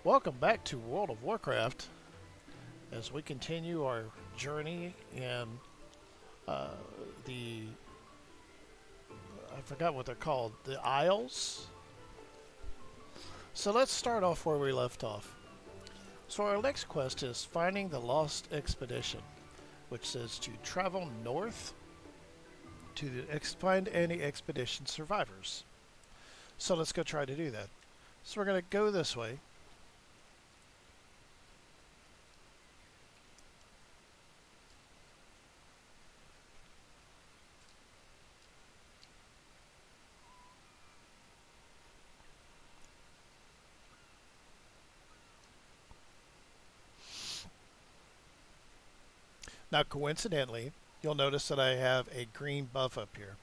Welcome back to World of Warcraft as we continue our journey in uh, the, I forgot what they're called, the Isles. So let's start off where we left off. So our next quest is finding the lost expedition, which says to travel north to find any expedition survivors. So let's go try to do that. So we're going to go this way. Now, coincidentally, you'll notice that I have a green buff up here.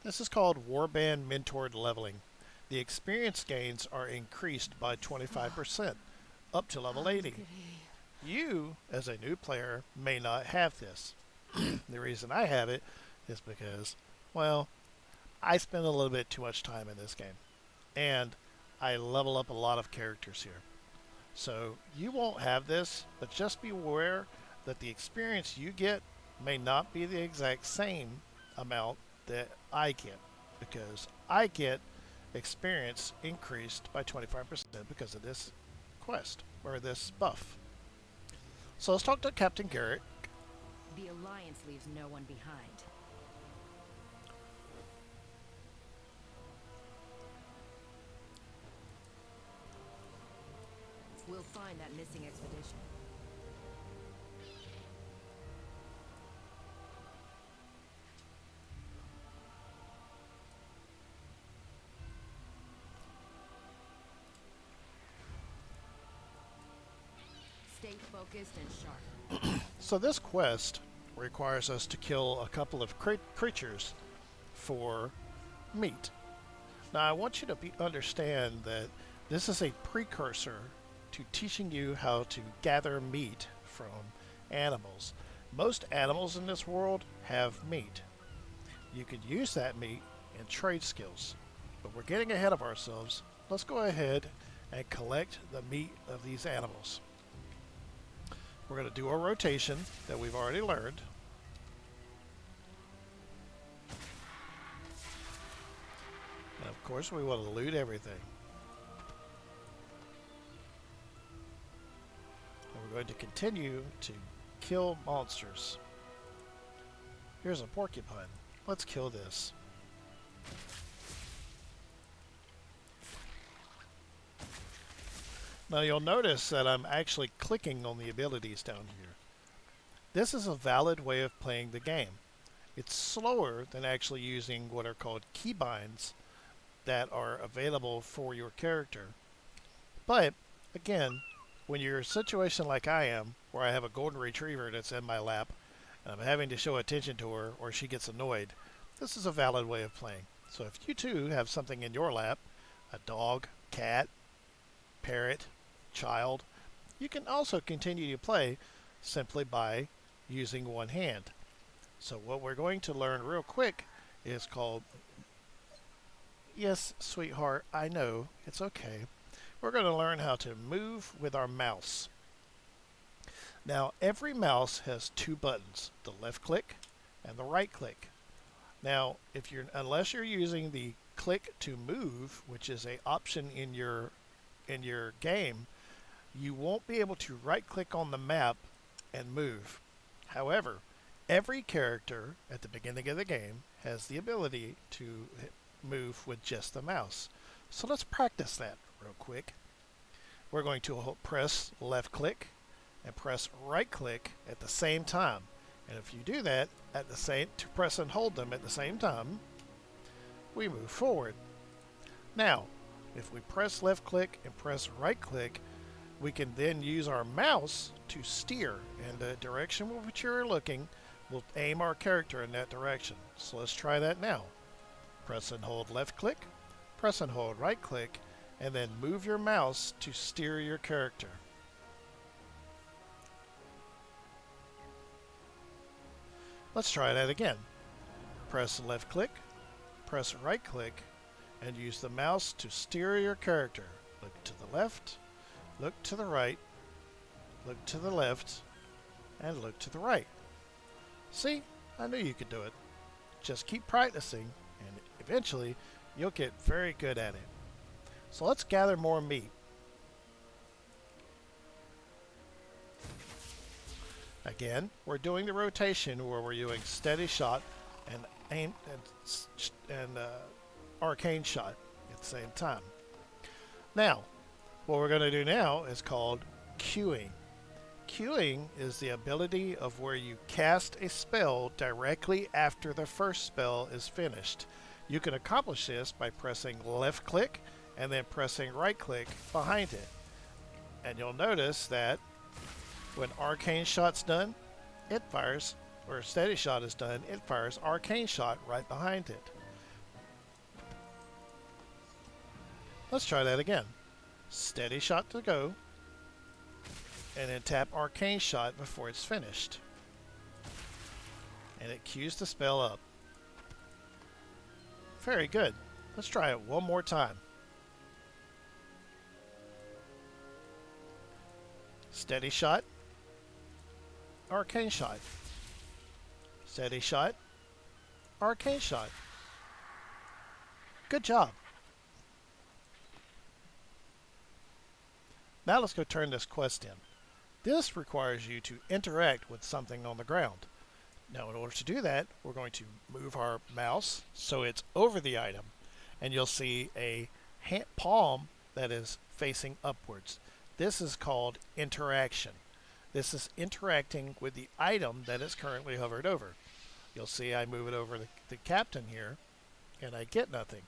This is called Warband Mentored Leveling. The experience gains are increased by 25%, up to level 80. You, as a new player, may not have this. The reason I have it is because, well, I spend a little bit too much time in this game. And I level up a lot of characters here. So you won't have this, but just be aware that the experience you get may not be the exact same amount that I get, because I get experience increased by 25% because of this quest, or this buff. So let's talk to Captain Garrett. The Alliance leaves no one behind. We'll find that missing expedition. Stay focused and sharp. So this quest requires us to kill a couple of creatures for meat. Now I want you to understand that this is a precursor to teaching you how to gather meat from animals. Most animals in this world have meat. You could use that meat in trade skills, but we're getting ahead of ourselves. Let's go ahead and collect the meat of these animals. We're going to do a rotation that we've already learned. And of course, we want to loot everything. And we're going to continue to kill monsters. Here's a porcupine. Let's kill this. Now you'll notice that I'm actually clicking on the abilities down here. This is a valid way of playing the game. It's slower than actually using what are called keybinds that are available for your character. But again, when you're in a situation like I am, where I have a golden retriever that's in my lap, and I'm having to show attention to her or she gets annoyed, this is a valid way of playing. So if you too have something in your lap, a dog, cat, parrot, child, you can also continue to play simply by using one hand. So what we're going to learn real quick is called, yes, sweetheart, I know, it's okay. We're going to learn how to move with our mouse. Now, every mouse has two buttons, the left click and the right click. Now, unless you're using the click to move, which is an option in your game, you won't be able to right click on the map and move. However, every character at the beginning of the game has the ability to move with just the mouse. So let's practice that real quick. We're going to press left click and press right click at the same time. And if you do that to press and hold them at the same time, we move forward. Now, if we press left click and press right click, we can then use our mouse to steer in the direction which you're looking. We'll aim our character in that direction. So let's try that now. Press and hold left click, press and hold right click, and then move your mouse to steer your character. Let's try that again. Press left click, press right click, and use the mouse to steer your character. Look to the left, look to the right, look to the left, and look to the right. See, I knew you could do it. Just keep practicing, and eventually you'll get very good at it. So let's gather more meat. Again, we're doing the rotation where we're doing steady shot and aim and arcane shot at the same time. Now, what we're going to do now is called queuing. Queuing is the ability of where you cast a spell directly after the first spell is finished. You can accomplish this by pressing left click and then pressing right click behind it. And you'll notice that when arcane shot's done, it fires, or steady shot is done, it fires arcane shot right behind it. Let's try that again. Steady shot to go, and then tap arcane shot before it's finished. And it queues the spell up. Very good. Let's try it one more time. Steady shot, arcane shot. Steady shot, arcane shot. Good job. Now let's go turn this quest in. This requires you to interact with something on the ground. Now in order to do that, we're going to move our mouse so it's over the item, and you'll see a palm that is facing upwards. This is called interaction. This is interacting with the item that is currently hovered over. You'll see I move it over the captain here, and I get nothing.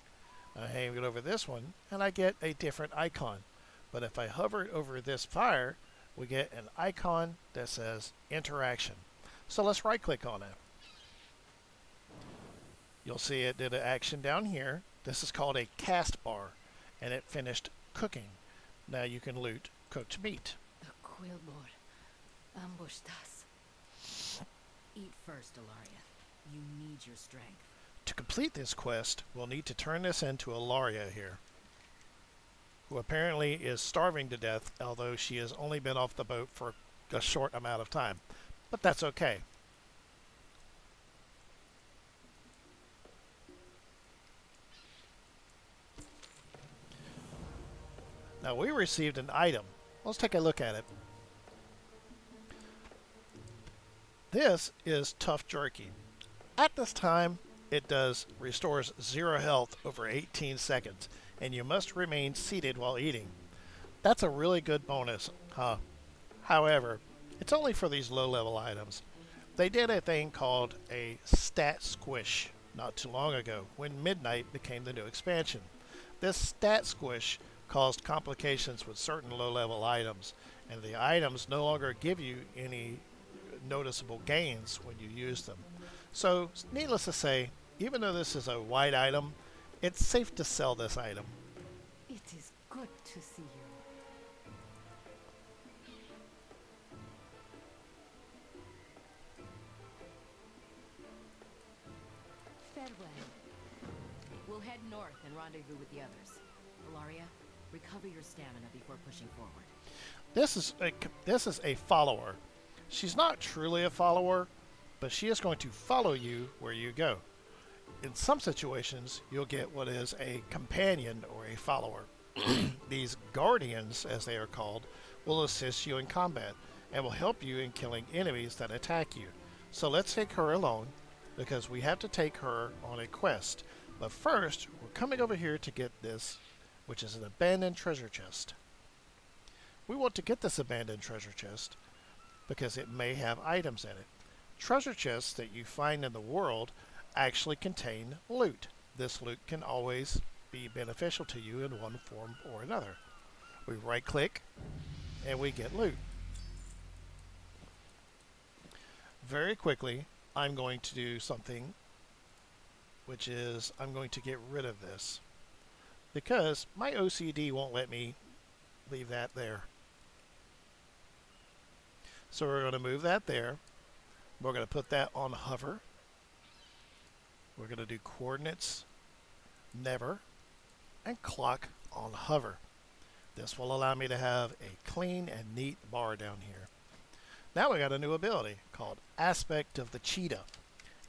I aim it over this one, and I get a different icon. But if I hover it over this fire, we get an icon that says interaction. So let's right click on it. You'll see it did an action down here. This is called a cast bar, and it finished cooking. Now you can loot cooked meat. The Quillbor ambushed us. Eat first, Ilaria. You need your strength. To complete this quest, we'll need to turn this into Ilaria here, who apparently is starving to death, although she has only been off the boat for a short amount of time. But that's okay. Now we received an item. Let's take a look at it. This is Tough Jerky. At this time, it restores 0 health over 18 seconds, and you must remain seated while eating. That's a really good bonus, huh? However, it's only for these low-level items. They did a thing called a stat squish not too long ago, when Midnight became the new expansion. This stat squish caused complications with certain low-level items, and the items no longer give you any noticeable gains when you use them. So, needless to say, even though this is a white item, it's safe to sell this item. It is good to see you. Farewell. We'll head north and rendezvous with the others. Ilaria, recover your stamina before pushing forward. This is a follower. She's not truly a follower, but she is going to follow you where you go. In some situations, you'll get what is a companion or a follower. These guardians, as they are called, will assist you in combat and will help you in killing enemies that attack you. So let's take her alone, because we have to take her on a quest. But first, we're coming over here to get this, which is an abandoned treasure chest. We want to get this abandoned treasure chest because it may have items in it. Treasure chests that you find in the world actually contain loot. This loot can always be beneficial to you in one form or another. We right click and we get loot. Very quickly, I'm going to do something, which is I'm going to get rid of this because my OCD won't let me leave that there. So we're going to move that there. We're going to put that on hover. We're going to do coordinates, never, and clock on hover. This will allow me to have a clean and neat bar down here. Now we got a new ability called Aspect of the Cheetah.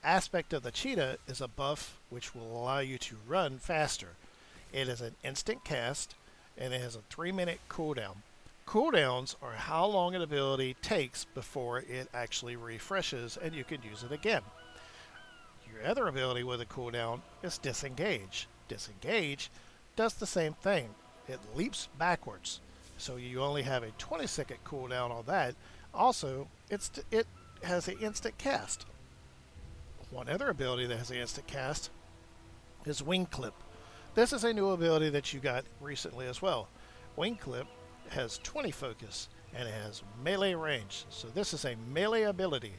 Aspect of the Cheetah is a buff which will allow you to run faster. It is an instant cast and it has a 3-minute cooldown. Cooldowns are how long an ability takes before it actually refreshes and you can use it again. Your other ability with a cooldown is Disengage. Disengage does the same thing. It leaps backwards. So you only have a 20-second cooldown on that. Also, it has an instant cast. One other ability that has an instant cast is Wing Clip. This is a new ability that you got recently as well. Wing Clip has 20 focus and it has melee range. So this is a melee ability.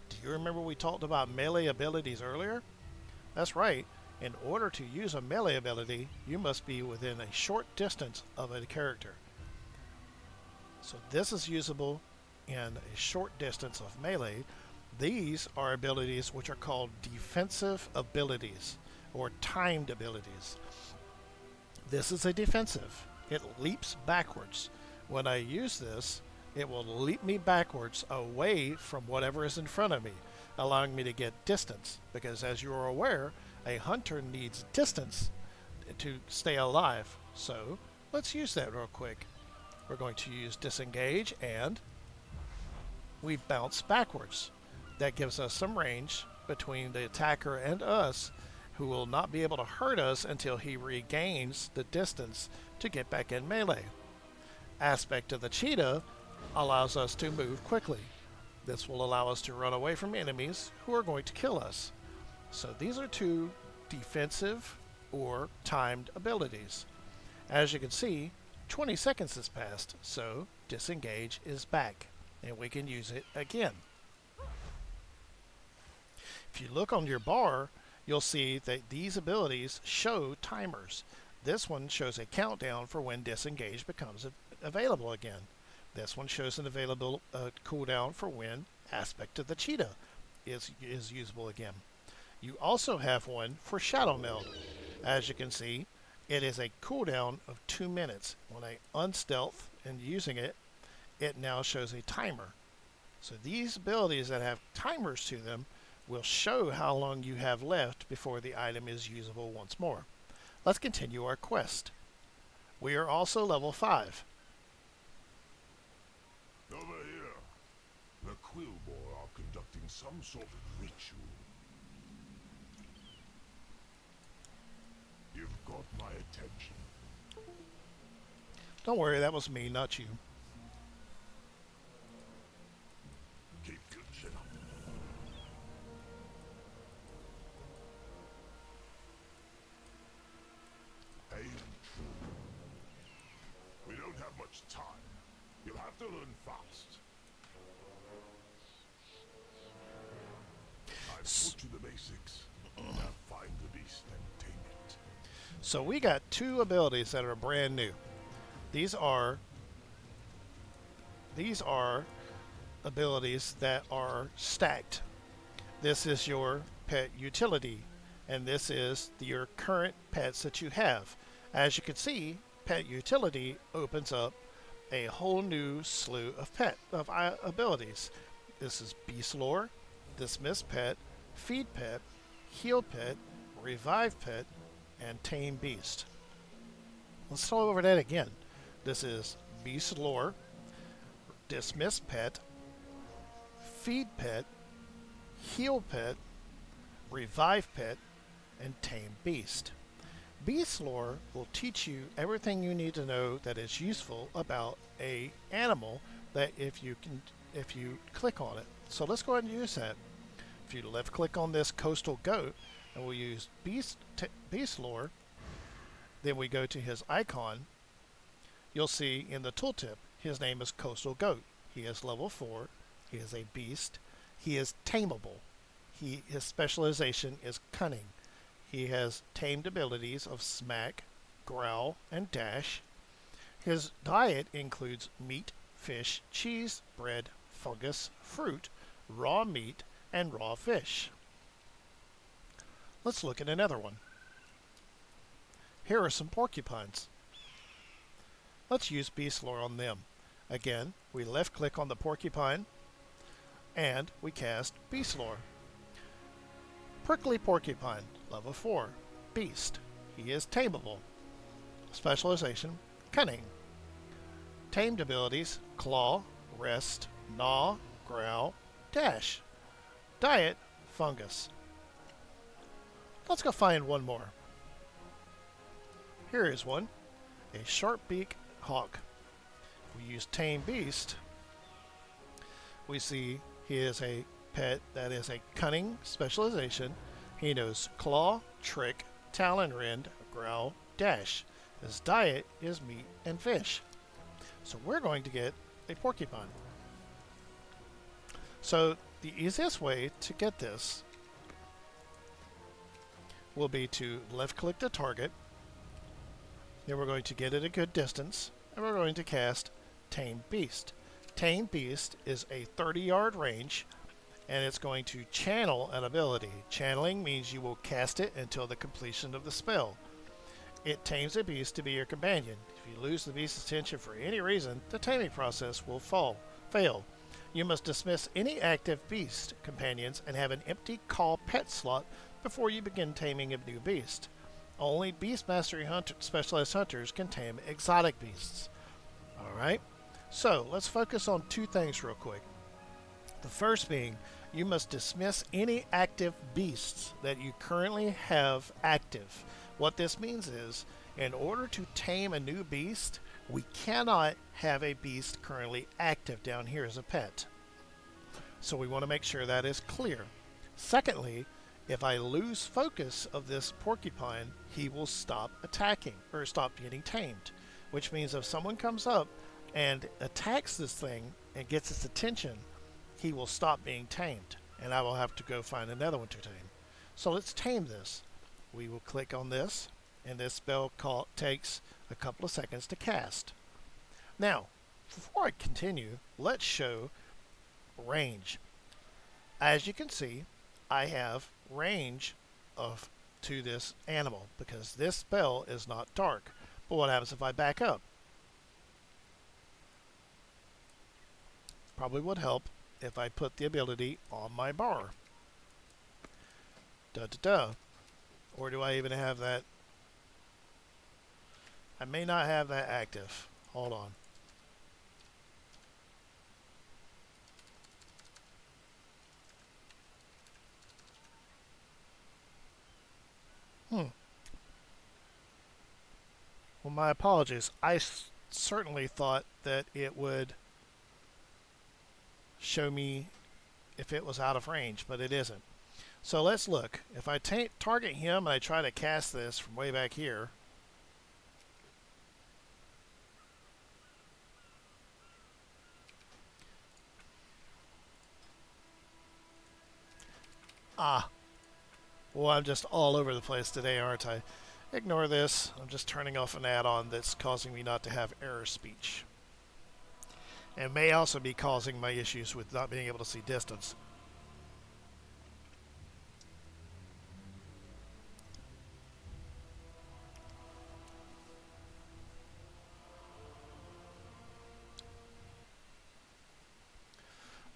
Do you remember we talked about melee abilities earlier? That's right. In order to use a melee ability, you must be within a short distance of a character. So this is usable in a short distance of melee. These are abilities which are called defensive abilities or timed abilities. This is a defensive. It leaps backwards. When I use this, it will leap me backwards away from whatever is in front of me, allowing me to get distance. Because as you are aware, a hunter needs distance to stay alive. So let's use that real quick. We're going to use Disengage and we bounce backwards. That gives us some range between the attacker and us, who will not be able to hurt us until he regains the distance to get back in melee. Aspect of the Cheetah allows us to move quickly. This will allow us to run away from enemies who are going to kill us. So these are two defensive or timed abilities. As you can see, 20 seconds has passed, so Disengage is back, and we can use it again. If you look on your bar, you'll see that these abilities show timers. This one shows a countdown for when Disengage becomes available again. This one shows an available cooldown for when Aspect of the Cheetah is usable again. You also have one for Shadow Meld. As you can see, it is a cooldown of 2 minutes. When I unstealth and using it, it now shows a timer. So these abilities that have timers to them will show how long you have left before the item is usable once more. Let's continue our quest. We are also level 5. Over here. The Quillbore are conducting some sort of ritual. You've got my attention. Don't worry, that was me, not you. Keep your chin up. Aim true. We don't have much time. You'll have to learn fast. I've taught you the basics. Now find the beast and tame it. So we got 2 abilities that are brand new. These are abilities that are stacked. This is your pet utility, and this is your current pets that you have. As you can see, pet utility opens up a whole new slew of abilities. This is Beast Lore, Dismiss Pet, Feed Pet, Heal Pet, Revive Pet, and Tame Beast. Let's go over that again. This is Beast Lore, Dismiss Pet, Feed Pet, Heal Pet, Revive Pet, and Tame Beast. Beast Lore will teach you everything you need to know that is useful about a animal that if you click on it. So let's go ahead and use that. If you left click on this coastal goat and we'll use Beast Lore, then we go to his icon, you'll see in the tooltip his name is Coastal Goat. He is level 4. He is a beast. He is tameable. His specialization is cunning. He has tamed abilities of Smack, Growl, and Dash. His diet includes meat, fish, cheese, bread, fungus, fruit, raw meat, and raw fish. Let's look at another one. Here are some porcupines. Let's use beast lore on them. Again, we left click on the porcupine and we cast beast lore. Prickly porcupine, level 4, beast. He is tameable. Specialization, cunning. Tamed abilities, claw, rest, gnaw, growl, dash. Diet, fungus. Let's go find one more. Here is one, a sharp-beak hawk. We use tame beast. We see he is a pet that is a cunning specialization. He knows claw, trick, talon rend, growl, dash. His diet is meat and fish. So we're going to get a porcupine. So the easiest way to get this will be to left click the target. Then we're going to get it a good distance and we're going to cast Tame Beast. Tame Beast is a 30-yard range and it's going to channel an ability. Channeling means you will cast it until the completion of the spell. It tames a beast to be your companion. If you lose the beast's attention for any reason, the taming process will fail. You must dismiss any active beast companions and have an empty call pet slot before you begin taming a new beast. Only Beast Mastery Specialized Hunters can tame exotic beasts. Alright, so let's focus on two things real quick. The first being, you must dismiss any active beasts that you currently have active. What this means is, in order to tame a new beast, we cannot have a beast currently active down here as a pet. So we want to make sure that is clear. Secondly, if I lose focus of this porcupine, he will stop attacking, or stop getting tamed. Which means if someone comes up and attacks this thing and gets its attention, he will stop being tamed. And I will have to go find another one to tame. So let's tame this. We will click on this, and this spell takes a couple of seconds to cast. Now, before I continue, let's show range. As you can see, I have range to this animal because this spell is not dark. But what happens if I back up? Probably would help if I put the ability on my bar. Or do I even have that? I may not have that active. Hold on. Well, my apologies. I certainly thought that it would show me if it was out of range, but it isn't. So let's look. If I target him and I try to cast this from way back here, well, I'm just all over the place today, aren't I? Ignore this. I'm just turning off an add-on that's causing me not to have error speech. And may also be causing my issues with not being able to see distance.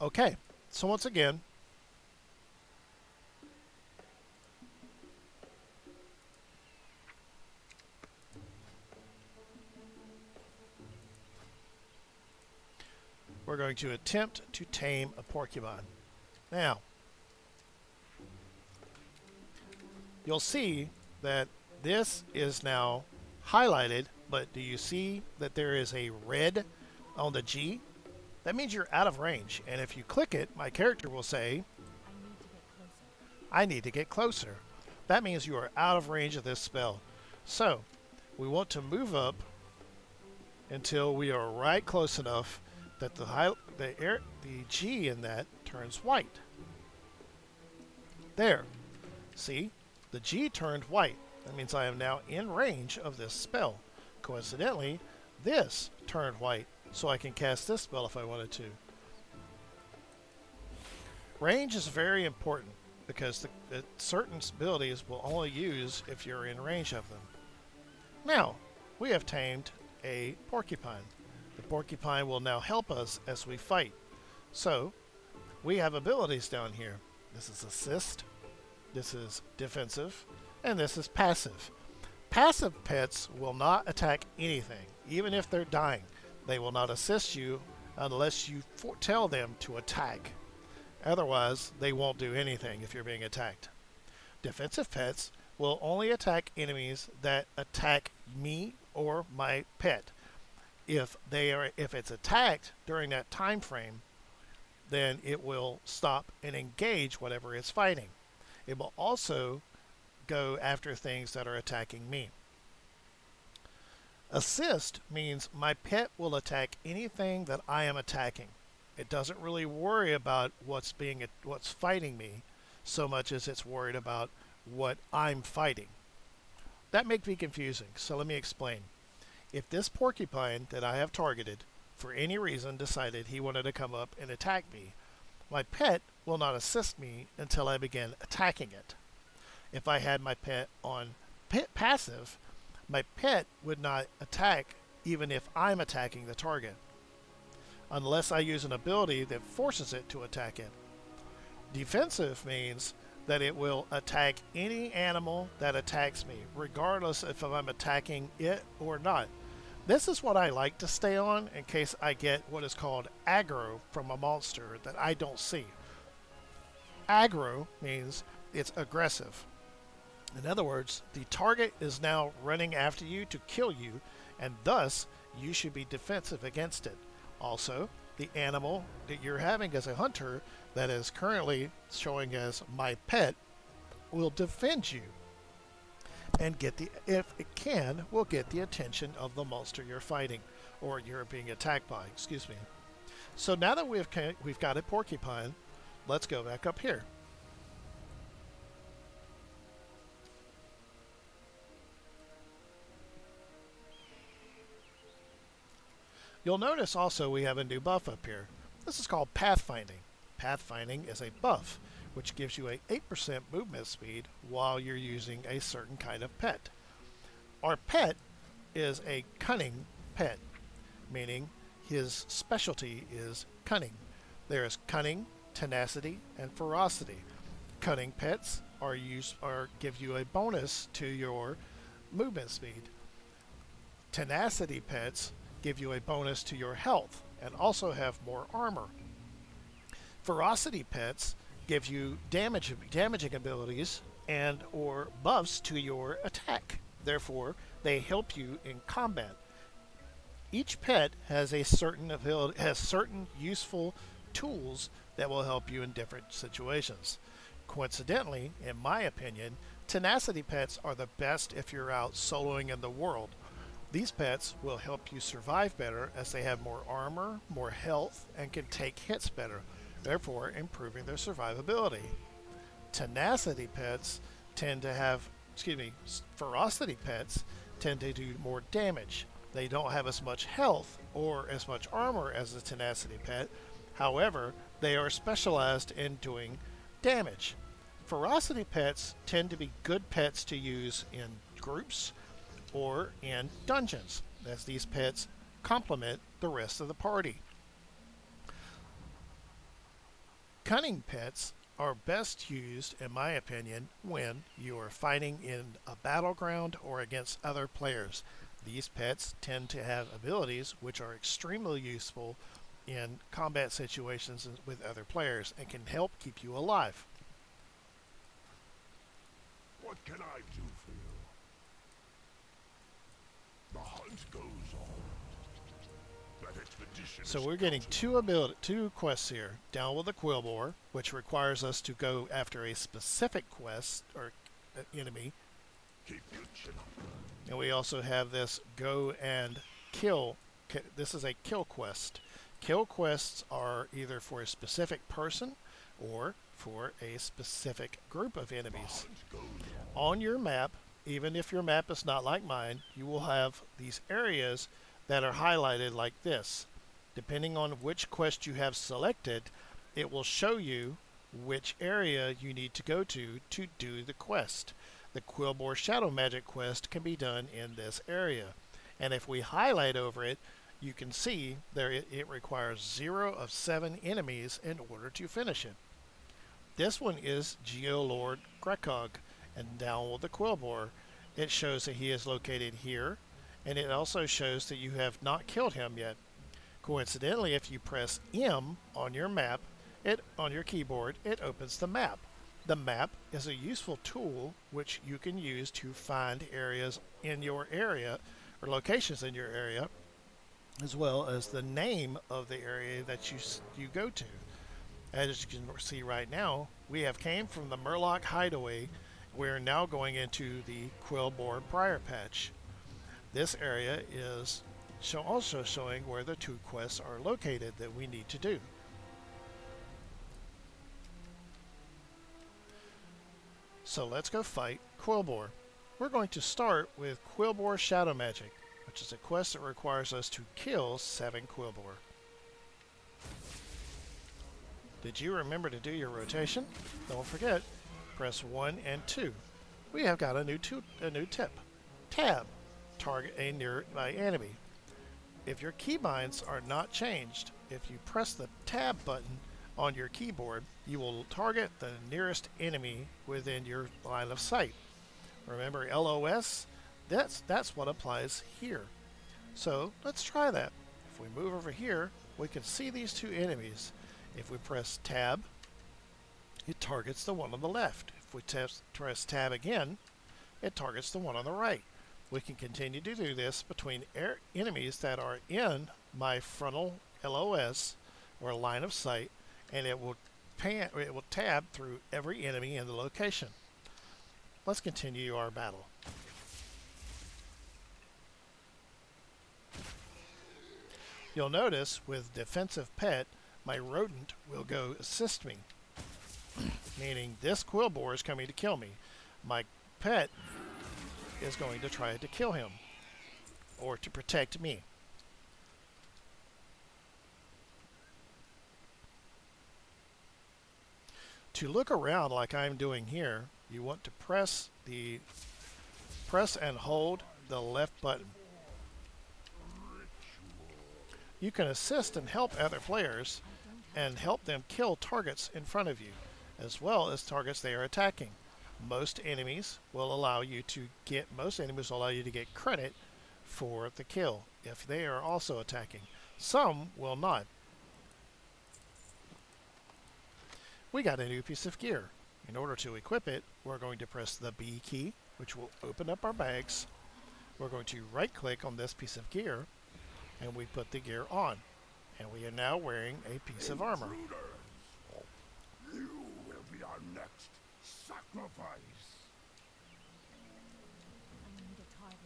Okay, so once again, we're going to attempt to tame a porcupine. Now, you'll see that this is now highlighted, but do you see that there is a red on the G? That means you're out of range, and if you click it, my character will say, I need to get closer. That means you are out of range of this spell. So, we want to move up until we are right close enough that the G in that turns white. There. See? The G turned white. That means I am now in range of this spell. Coincidentally, this turned white, so I can cast this spell if I wanted to. Range is very important because certain abilities will only use if you're in range of them. Now, we have tamed a porcupine. The porcupine will now help us as we fight. So, we have abilities down here. This is assist, this is defensive, and this is passive. Passive pets will not attack anything, even if they're dying. They will not assist you unless you tell them to attack. Otherwise, they won't do anything if you're being attacked. Defensive pets will only attack enemies that attack me or my pet. If it's attacked during that time frame, then it will stop and engage whatever it's fighting. It will also go after things that are attacking me. Assist means my pet will attack anything that I am attacking. It doesn't really worry about what's fighting me so much as it's worried about what I'm fighting. That may be confusing, so let me explain. If this porcupine that I have targeted for any reason decided he wanted to come up and attack me, my pet will not assist me until I begin attacking it. If I had my pet on passive, my pet would not attack even if I'm attacking the target, unless I use an ability that forces it to attack it. Defensive means that it will attack any animal that attacks me, regardless if I'm attacking it or not. This is what I like to stay on in case I get what is called aggro from a monster that I don't see. Aggro means it's aggressive. In other words, the target is now running after you to kill you, and thus you should be defensive against it. Also, the animal that you're having as a hunter that is currently showing as my pet will defend you and if it can, will get the attention of the monster you're fighting or you're being attacked by, excuse me. So now that we've got a porcupine, let's go back up here. You'll notice also we have a new buff up here. This is called pathfinding. Pathfinding is a buff which gives you a 8% movement speed while you're using a certain kind of pet. Our pet is a cunning pet, meaning his specialty is cunning. There is cunning, tenacity, and ferocity. Cunning pets give you a bonus to your movement speed. Tenacity pets give you a bonus to your health and also have more armor. Ferocity pets give you damaging abilities and or buffs to your attack. Therefore, they help you in combat. Each pet has certain useful tools that will help you in different situations. Coincidentally, in my opinion, tenacity pets are the best if you're out soloing in the world. These pets will help you survive better as they have more armor, more health, and can take hits better, therefore improving their survivability. Ferocity pets tend to do more damage. They don't have as much health or as much armor as a tenacity pet. However, they are specialized in doing damage. Ferocity pets tend to be good pets to use in groups or in dungeons, as these pets complement the rest of the party. Cunning pets are best used, in my opinion, when you are fighting in a battleground or against other players. These pets tend to have abilities which are extremely useful in combat situations with other players and can help keep you alive. What can I do for you? The hunt goes on. That expedition So is we're getting continuing. two quests here. Down with the Quillboar, which requires us to go after a specific quest or enemy. Keep your chin up. And we also have this go and kill. This is a kill quest. Kill quests are either for a specific person or for a specific group of enemies. The hunt goes On your map, even if your map is not like mine, you will have these areas that are highlighted like this. Depending on which quest you have selected, it will show you which area you need to go to do the quest. The Quillboar Shadow Magic quest can be done in this area. And if we highlight over it, you can see there it requires 0 of 7 enemies in order to finish it. This one is Geolord Grekog, and down with the Quillbore, it shows that he is located here, and it also shows that you have not killed him yet. Coincidentally, if you press M on your map, on your keyboard, it opens the map. The map is a useful tool which you can use to find areas in your area or locations in your area, as well as the name of the area that you go to. As you can see right now, we have came from the Murloc Hideaway. We're now going into the Quillbore Briar Patch. This area is also showing where the 2 quests are located that we need to do. So let's go fight Quillbore. We're going to start with Quillbore Shadow Magic, which is a quest that requires us to kill 7 Quillbore. Did you remember to do your rotation? Don't forget, press 1 and 2. We have got a new tip. Tab. Target a nearby enemy. If your keybinds are not changed, if you press the tab button on your keyboard, you will target the nearest enemy within your line of sight. Remember LOS? That's what applies here. So let's try that. If we move over here, we can see these 2 enemies. If we press tab, it targets the one on the left. If we press tab again, it targets the one on the right. We can continue to do this between enemies that are in my frontal LOS or line of sight, and it will tab through every enemy in the location. Let's continue our battle. You'll notice with defensive pet, my rodent will go assist me, meaning this Quillbore is coming to kill me. My pet is going to try to kill him or to protect me. To look around like I'm doing here, you want to press and hold the left button. You can assist and help other players and help them kill targets in front of you, as well as targets they are attacking. Most enemies will allow you to get credit for the kill if they are also attacking. Some will not. We got a new piece of gear. In order to equip it, we're going to press the B key, which will open up our bags. We're going to right click on this piece of gear, and we put the gear on. And we are now wearing a piece of armor. You will be our next sacrifice. I need a target.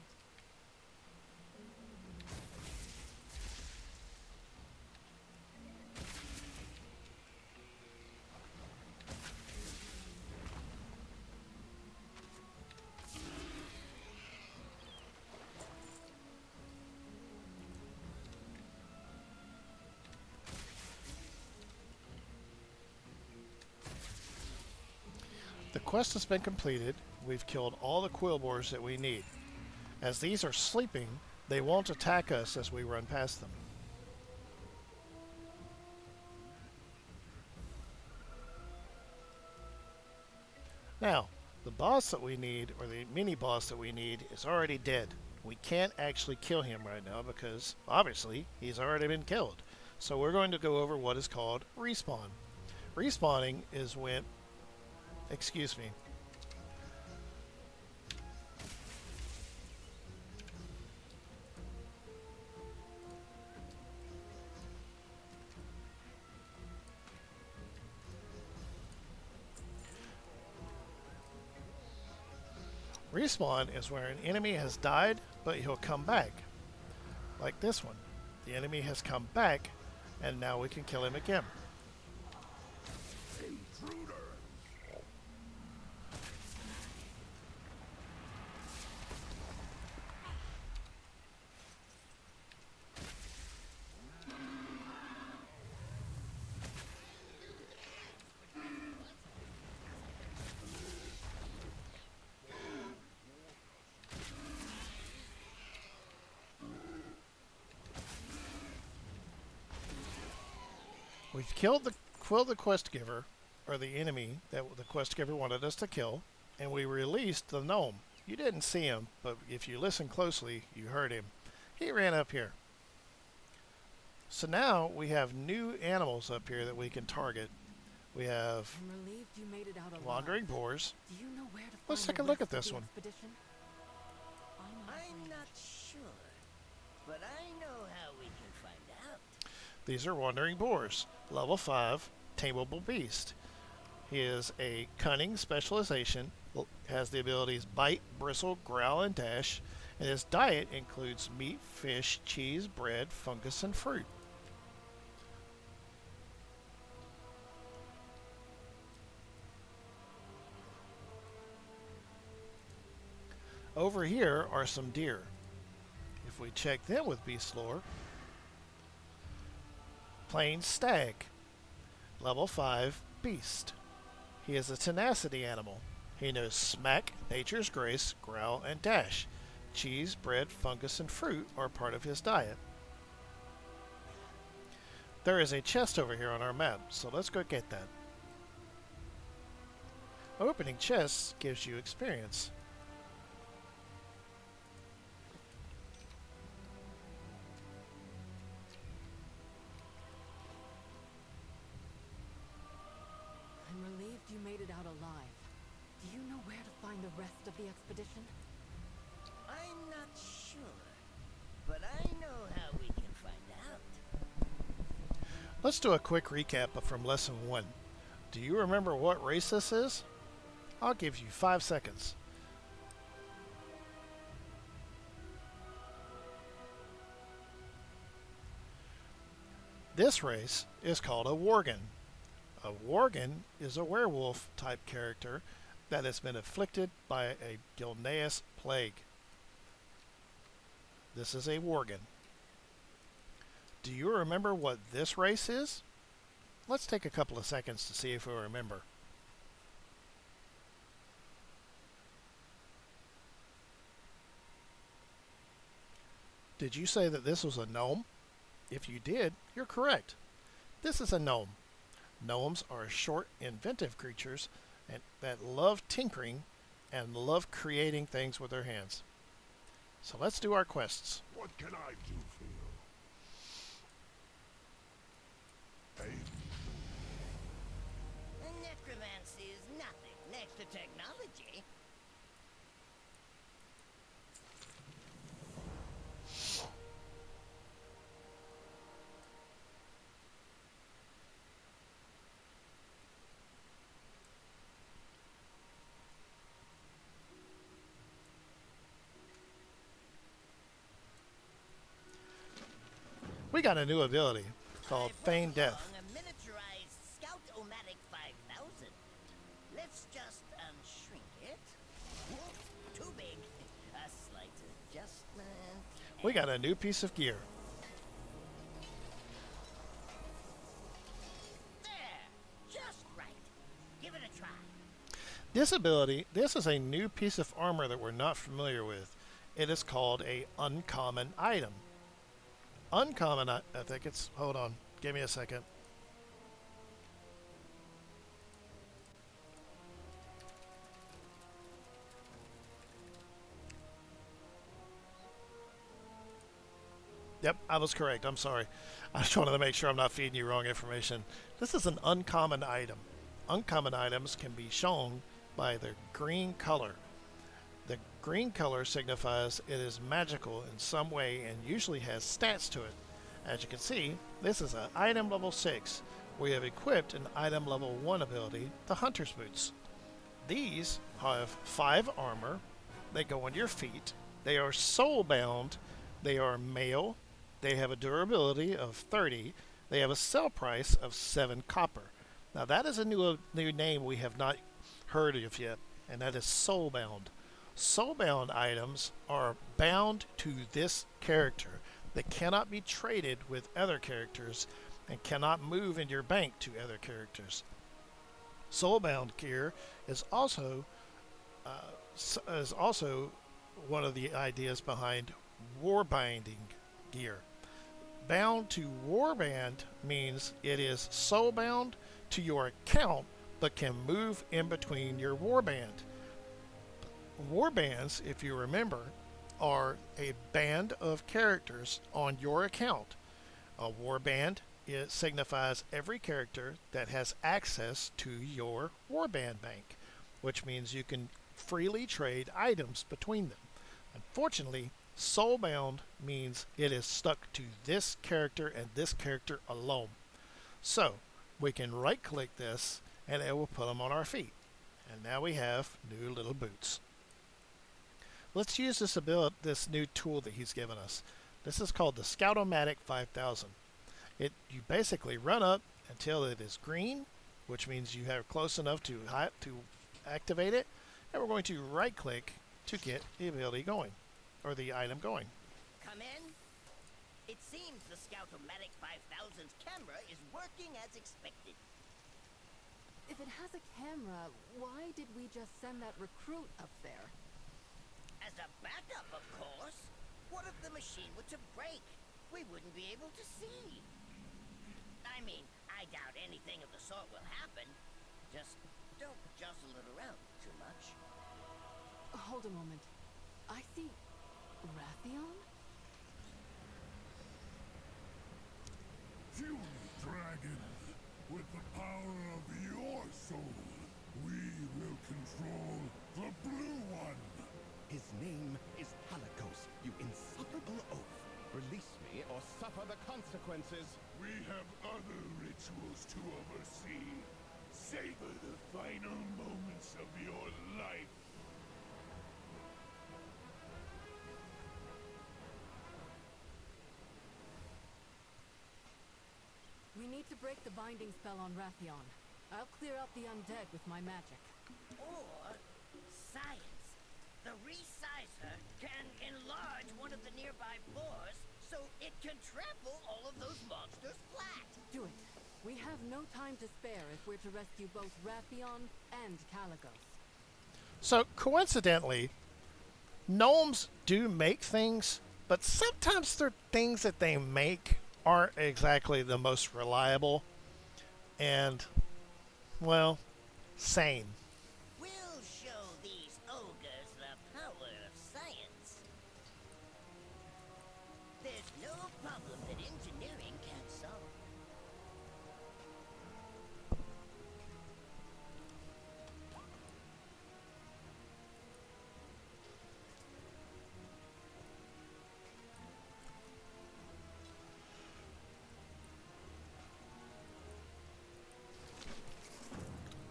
The quest has been completed. We've killed all the Quillbores that we need. As these are sleeping, they won't attack us as we run past them. Now, the boss that we need, or the mini boss that we need, is already dead. We can't actually kill him right now because, obviously, he's already been killed. So we're going to go over what is called respawn. Respawning is when... Excuse me. Respawn is where an enemy has died, but he'll come back. Like this one. The enemy has come back, and now we can kill him again. Intruder. We killed the quest giver, or the enemy that the quest giver wanted us to kill, and we released the gnome. You didn't see him, but if you listen closely, you heard him. He ran up here. So now we have new animals up here that we can target. We have I'm relieved you made it out alive. wandering boars. Do you know where to find Let's take the a look rest at of this the one. expedition? I'm not sure, but I know how we can find out. These are wandering boars. Level 5, tameable beast. He is a cunning specialization, has the abilities bite, bristle, growl, and dash, and his diet includes meat, fish, cheese, bread, fungus, and fruit. Over here are some deer. If we check them with beast lore, plain stag, level 5 beast. He is a tenacity animal. He knows smack, nature's grace, growl, and dash. Cheese, bread, fungus, and fruit are part of his diet. There is a chest over here on our map, so let's go get that. Opening chests gives you experience. I'm relieved you made it out alive. Do you know where to find the rest of the expedition? I'm not sure, but I know how we can find out. Let's do a quick recap from Lesson 1. Do you remember what race this is? I'll give you 5 seconds. This race is called a worgen. A worgen is a werewolf type character that has been afflicted by a Gilneas plague. This is a worgen. Do you remember what this race is? Let's take a couple of seconds to see if we remember. Did you say that this was a gnome? If you did, you're correct. This is a gnome. Gnomes are short, inventive creatures that love tinkering and love creating things with their hands. So let's do our quests. What can I do for you? Hey, Necromancy is nothing next to technology. We got a new ability called I Feign brought Death. along a miniaturized Scout-O-Matic 5000. Let's just unshrink it. Whoop, too big. A slight adjustment. We got a new piece of gear. There, just right. Give it a try. This ability, this is a new piece of armor that we're not familiar with. It is called a uncommon item. Uncommon, I think it's, hold on, give me a second. Yep, I was correct. I'm sorry. I just wanted to make sure I'm not feeding you wrong information. This is an uncommon item. Uncommon items can be shown by their green color. The green color signifies it is magical in some way and usually has stats to it. As you can see, this is an item level 6. We have equipped an item level 1 ability, the Hunter's Boots. These have 5 armor. They go on your feet. They are soul-bound. They are male. They have a durability of 30. They have a sell price of 7 copper. Now that is a new name we have not heard of yet, and that is soul-bound. Soul-bound items are bound to this character. They cannot be traded with other characters and cannot move in your bank to other characters. Soul-bound gear is also one of the ideas behind warbinding gear. bound to warband means it is soul bound to your account but can move in between your warband. Warbands, if you remember, are a band of characters on your account. A warband, it signifies every character that has access to your warband bank, which means you can freely trade items between them. Unfortunately, soulbound means it is stuck to this character and this character alone. So we can right click this and it will put them on our feet. And now we have new little boots. Let's use this new tool that he's given us. This is called the Scout-O-Matic 5000. You basically run up until it is green, which means you have close enough to activate it, and we're going to right click to get the ability going, or the item going. Come in. It seems the Scout-O-Matic 5000's camera is working as expected. If it has a camera, why did we just send that recruit up there? As a backup, of course. What if the machine were to break? We wouldn't be able to see. I mean, I doubt anything of the sort will happen. Just don't jostle it around too much. Hold a moment. I see Raytheon? Fuse Dragon, with the power of your soul, we will control the Blue One. His name is Holocaust, you insufferable oaf. Release me or suffer the consequences. We have other rituals to oversee. Savor the final moments of your life. We need to break the binding spell on Raytheon. I'll clear out the undead with my magic. Or science. The resizer can enlarge one of the nearby boars so it can trample all of those monsters flat. Do it. We have no time to spare if we're to rescue both Raytheon and Caligos. So coincidentally, gnomes do make things, but sometimes the things that they make aren't exactly the most reliable and, well, sane. We'll show these ogres the power of science. There's no problem that engineering can't solve.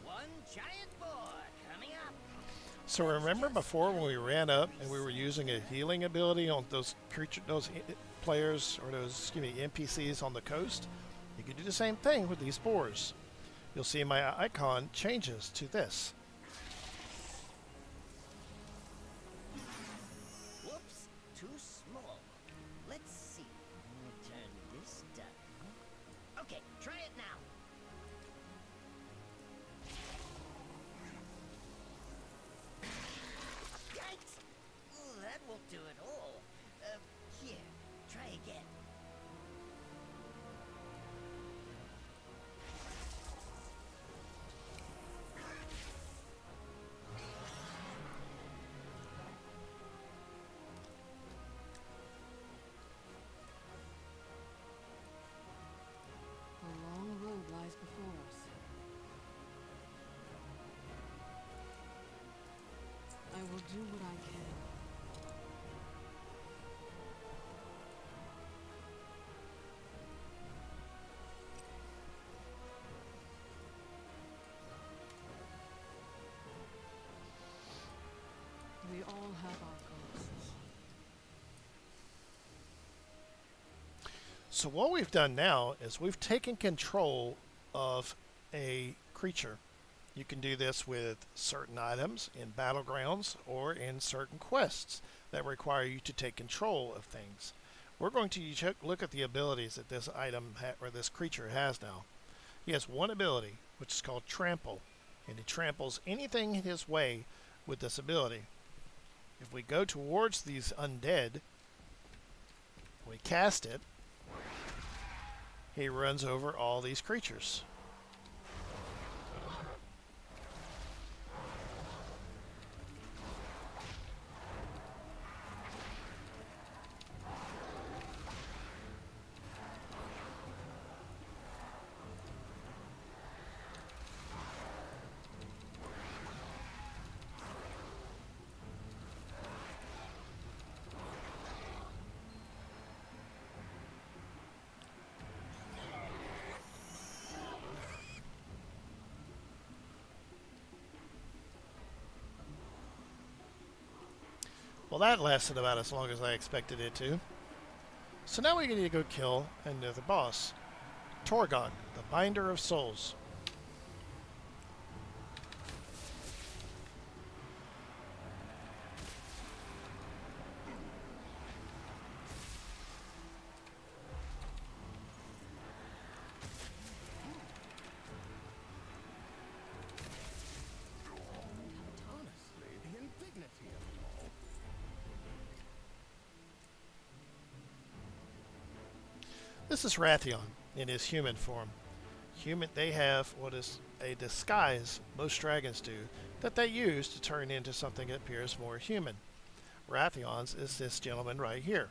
One giant boar coming up. So remember before when we ran up and we were using a healing ability on those players, or those, NPCs on the coast? You can do the same thing with these boars. You'll see my icon changes to this. Whoops, too small. Let's see. Turn this down. Okay, try it now. Yikes! Ooh, that won't do it all. Here, try again. A long road lies before us. I will do what I can. We all have our ghosts. So what we've done now is we've taken control of a creature. You can do this with certain items in battlegrounds or in certain quests that require you to take control of things. We're going to look at the abilities that this item or this creature has now. He has one ability, which is called Trample, and he tramples anything in his way with this ability. If we go towards these undead, we cast it, he runs over all these creatures. Well, that lasted about as long as I expected it to. So now we need to go kill another boss. Torgon, the Binder of Souls. Honestly, the indignity of it all. This is Rathion in his human form. They have what is a disguise, most dragons do, that they use to turn into something that appears more human. Rathion's is this gentleman right here.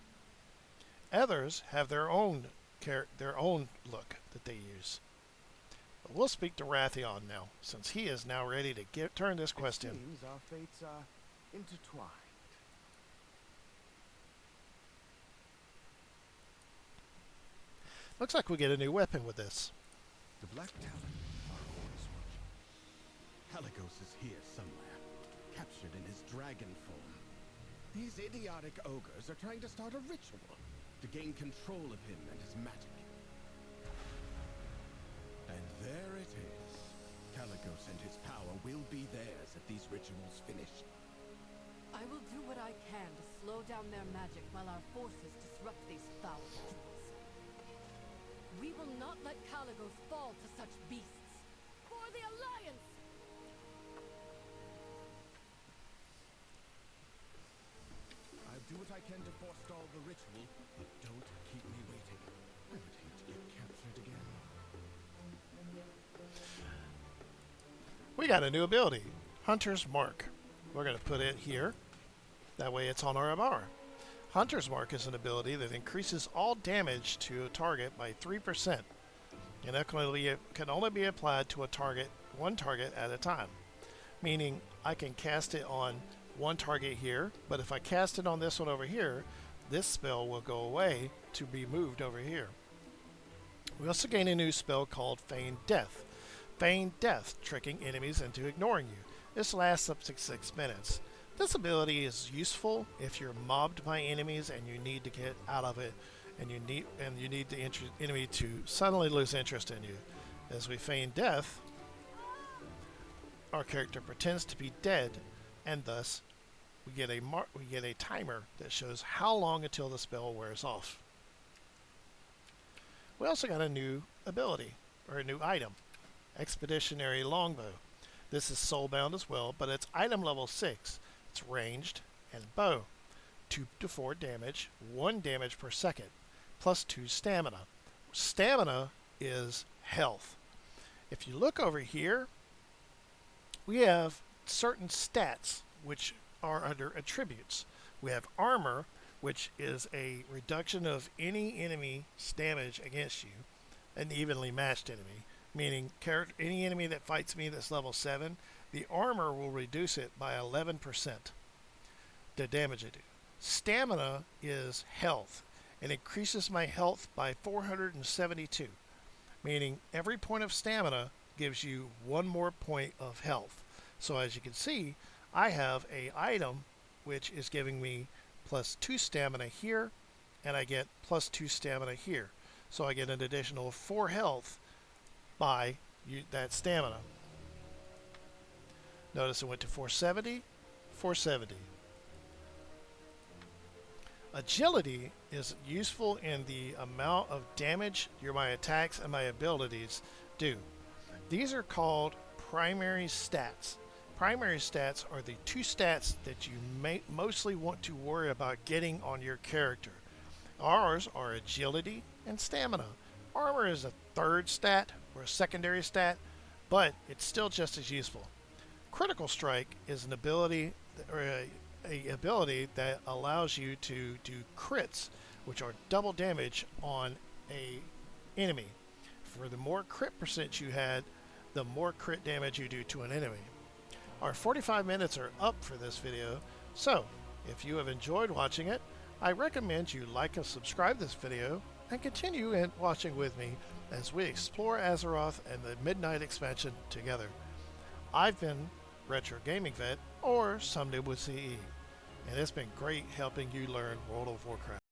Others have their own look that they use. But we'll speak to Rathion now, since he is now ready to turn this quest in. It seems our fates are intertwined. Looks like we get a new weapon with this. The Black Talon are always watching. Haligos is here somewhere, captured in his dragon form. These idiotic ogres are trying to start a ritual to gain control of him and his magic. And there it is. Haligos and his power will be theirs if these rituals finish. I will do what I can to slow down their magic while our forces disrupt these foul rituals. We will not let Caligos fall to such beasts. For the Alliance! I'll do what I can to forestall the ritual, but don't keep me waiting. I would hate to get captured again. We got a new ability, Hunter's Mark. We're going to put it here. That way it's on our bar. Hunter's Mark is an ability that increases all damage to a target by 3%. And that can only be applied to one target at a time. Meaning I can cast it on one target here, but if I cast it on this one over here, this spell will go away to be moved over here. We also gain a new spell called Feigned Death. Feigned Death, tricking enemies into ignoring you. This lasts up to 6 minutes. This ability is useful if you're mobbed by enemies and you need to get out of it, and you need the enemy to suddenly lose interest in you. As we feign death, our character pretends to be dead, and thus we get a timer that shows how long until the spell wears off. We also got a new ability, or a new item, Expeditionary Longbow. This is soulbound as well, but it's item level 6. It's ranged and bow. 2 to 4 damage, 1 damage per second, plus 2 stamina. Stamina is health. If you look over here, we have certain stats which are under attributes. We have armor, which is a reduction of any enemy's damage against you, an evenly matched enemy, meaning any enemy that fights me that's level 7, the armor will reduce it by 11%, the damage I do. Stamina is health. It increases my health by 472, meaning every point of stamina gives you 1 more point of health. So as you can see, I have a item which is giving me plus 2 stamina here, and I get plus 2 stamina here. So I get an additional 4 health by that stamina. Notice it went to 470, 470. Agility is useful in the amount of damage my attacks and my abilities do. These are called primary stats. Primary stats are the 2 stats that you mostly want to worry about getting on your character. Ours are agility and stamina. Armor is a third stat or a secondary stat, but it's still just as useful. Critical Strike is an ability or a ability that allows you to do crits, which are double damage on a enemy. For the more crit percent you had, the more crit damage you do to an enemy. Our 45 minutes are up for this video, so if you have enjoyed watching it, I recommend you like and subscribe this video and continue watching with me as we explore Azeroth and the Midnight expansion together. I've been Retro Gaming Vet, or Some Noob with CE, and it's been great helping you learn World of Warcraft.